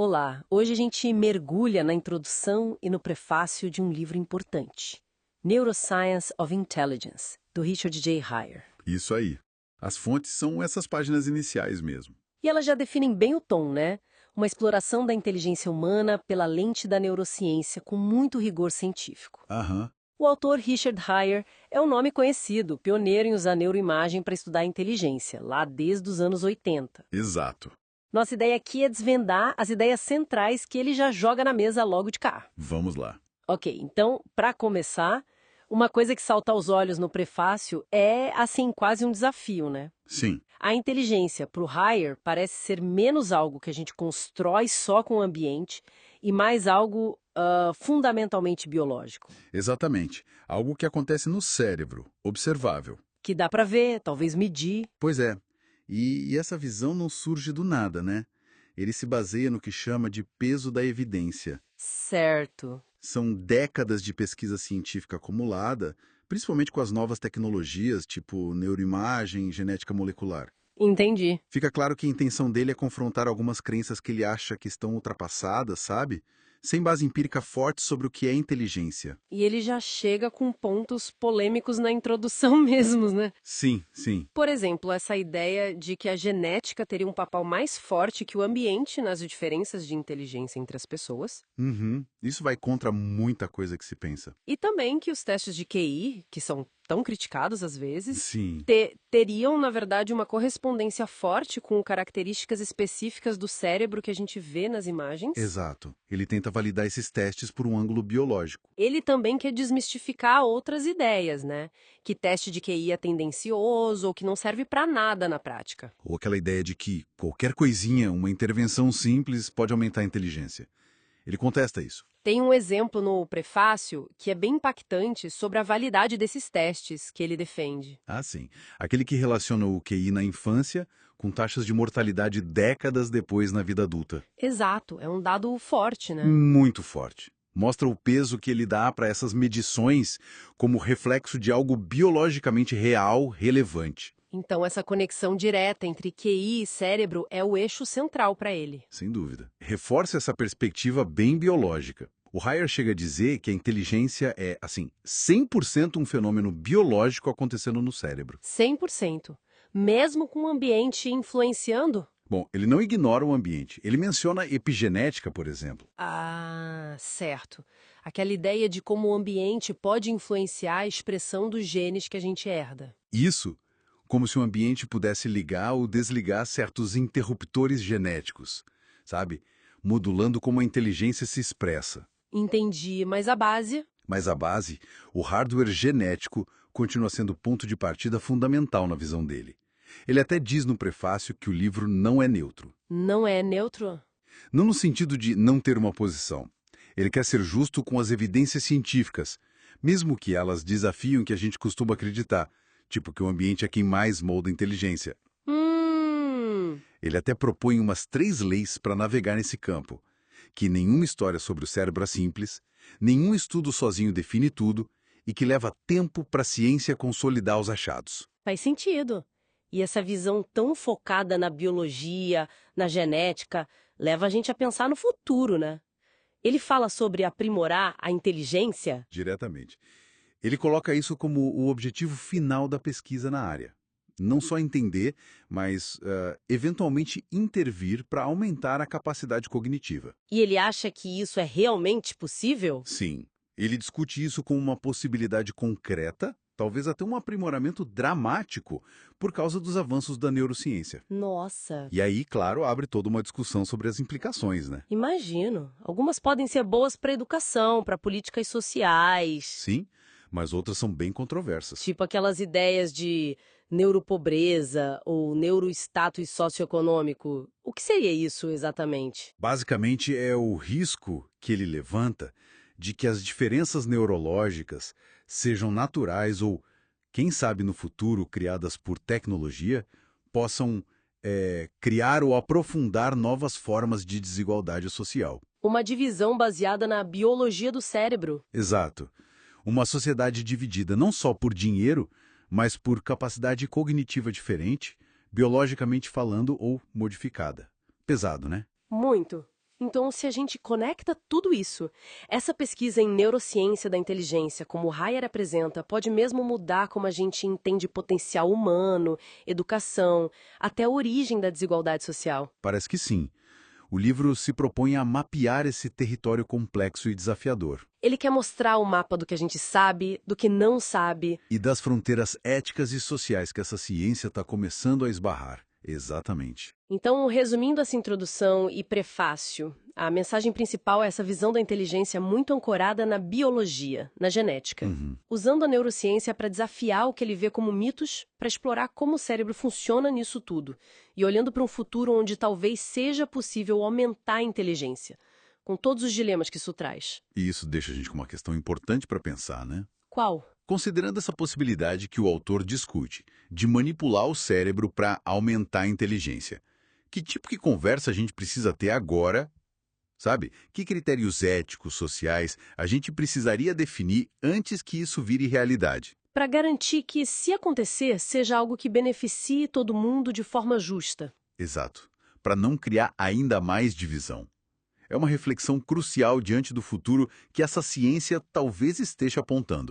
Olá, hoje a gente mergulha na introdução e no prefácio de um livro importante, Neuroscience of Intelligence, do Richard J. Heyer. Isso aí. As fontes são essas páginas iniciais mesmo. E elas já definem bem o tom, né? Uma exploração da inteligência humana pela lente da neurociência com muito rigor científico. Aham, O autor Richard Heyer é um nome conhecido, pioneiro em usar neuroimagem para estudar a inteligência, lá desde os anos 80. exato. Nossa ideia aqui é desvendar as ideias centrais que ele já joga na mesa logo de cá. Vamos lá. Ok, então, para começar, uma coisa que salta aos olhos no prefácio é, assim, quase um desafio, né? Sim, A inteligência, para o Heyer, parece ser menos algo que a gente constrói só com o ambiente e mais algo fundamentalmente biológico, exatamente. Algo que acontece no cérebro, observável. que dá para ver, talvez medir. Pois é. E essa visão não surge do nada, né? Ele se baseia no que chama de peso da evidência. Certo. São décadas de pesquisa científica acumulada, principalmente com as novas tecnologias, tipo neuroimagem e genética molecular. Entendi. Fica claro que a intenção dele é confrontar algumas crenças que ele acha que estão ultrapassadas, sabe? Sem base empírica forte sobre o que é inteligência. E ele já chega com pontos polêmicos na introdução mesmo, né? Sim, sim. Por exemplo, essa ideia de que a genética teria um papel mais forte que o ambiente nas diferenças de inteligência entre as pessoas, Uhum. Isso vai contra muita coisa que se pensa. e também que os testes de QI, que são tão criticados às vezes, Sim, teriam, na verdade, uma correspondência forte com características específicas do cérebro que a gente vê nas imagens. exato. Ele tenta validar esses testes por um ângulo biológico. Ele também quer desmistificar outras ideias, né? Que teste de QI é tendencioso ou que não serve para nada na prática. Ou aquela ideia de que qualquer coisinha, uma intervenção simples, pode aumentar a inteligência. Ele contesta isso. Tem um exemplo no prefácio que é bem impactante sobre a validade desses testes que ele defende. Ah, sim. Aquele que relaciona o QI na infância com taxas de mortalidade décadas depois na vida adulta. Exato, é um dado forte, né? Muito forte. Mostra o peso que ele dá para essas medições como reflexo de algo biologicamente real, relevante. Então, essa conexão direta entre QI e cérebro é o eixo central para ele. Sem dúvida. Reforça essa perspectiva bem biológica. O Heyer chega a dizer que a inteligência é, assim, 100% um fenômeno biológico acontecendo no cérebro. 100%. Mesmo com o ambiente influenciando? Bom, ele não ignora o ambiente. Ele menciona epigenética, por exemplo. Ah, certo. Aquela ideia de como o ambiente pode influenciar a expressão dos genes que a gente herda. Isso, como se o ambiente pudesse ligar ou desligar certos interruptores genéticos, sabe? Modulando como a inteligência se expressa. Entendi, mas a base? Mas a base, o hardware genético, continua sendo o ponto de partida fundamental na visão dele. Ele até diz no prefácio que o livro não é neutro. Não é neutro? Não no sentido de não ter uma posição. Ele quer ser justo com as evidências científicas, mesmo que elas desafiam o que a gente costuma acreditar, tipo que o ambiente é quem mais molda a inteligência. Ele até propõe umas 3 leis para navegar nesse campo, que nenhuma história sobre o cérebro é simples, nenhum estudo sozinho define tudo e que leva tempo para a ciência consolidar os achados. Faz sentido. E essa visão tão focada na biologia, na genética, leva a gente a pensar no futuro, né? Ele fala sobre aprimorar a inteligência? Diretamente. Ele coloca isso como o objetivo final da pesquisa na área. Não só entender, mas eventualmente intervir para aumentar a capacidade cognitiva. E ele acha que isso é realmente possível? Sim, ele discute isso como uma possibilidade concreta, talvez até um aprimoramento dramático, por causa dos avanços da neurociência. Nossa, E aí, claro, abre toda uma discussão sobre as implicações, né? imagino. Algumas podem ser boas para educação, para políticas sociais. Sim, mas outras são bem controversas. Tipo aquelas ideias de neuropobreza ou neurostatus socioeconômico. O que seria isso exatamente? Basicamente, é o risco que ele levanta de que as diferenças neurológicas sejam naturais ou, quem sabe no futuro, criadas por tecnologia, possam criar ou aprofundar novas formas de desigualdade social. Uma divisão baseada na biologia do cérebro. Exato. Uma sociedade dividida não só por dinheiro, mas por capacidade cognitiva diferente, biologicamente falando ou modificada. Pesado, né? Muito. Então, se a gente conecta tudo isso, essa pesquisa em neurociência da inteligência, como o Heyer apresenta, pode mesmo mudar como a gente entende potencial humano, educação, até a origem da desigualdade social. Parece que sim. O livro se propõe a mapear esse território complexo e desafiador. Ele quer mostrar o mapa do que a gente sabe, do que não sabe. E das fronteiras éticas e sociais que essa ciência está começando a esbarrar. Exatamente. Então, resumindo essa introdução e prefácio, a mensagem principal é essa visão da inteligência muito ancorada na biologia, na genética, usando a neurociência para desafiar o que ele vê como mitos, para explorar como o cérebro funciona nisso tudo, e olhando para um futuro onde talvez seja possível aumentar a inteligência, com todos os dilemas que isso traz. E isso deixa a gente com uma questão importante para pensar, né? Qual? Considerando essa possibilidade que o autor discute, de manipular o cérebro para aumentar a inteligência. Que tipo de conversa a gente precisa ter agora, sabe? Que critérios éticos, sociais, a gente precisaria definir antes que isso vire realidade? Para garantir que, se acontecer, seja algo que beneficie todo mundo de forma justa. Exato. Para não criar ainda mais divisão. É uma reflexão crucial diante do futuro que essa ciência talvez esteja apontando.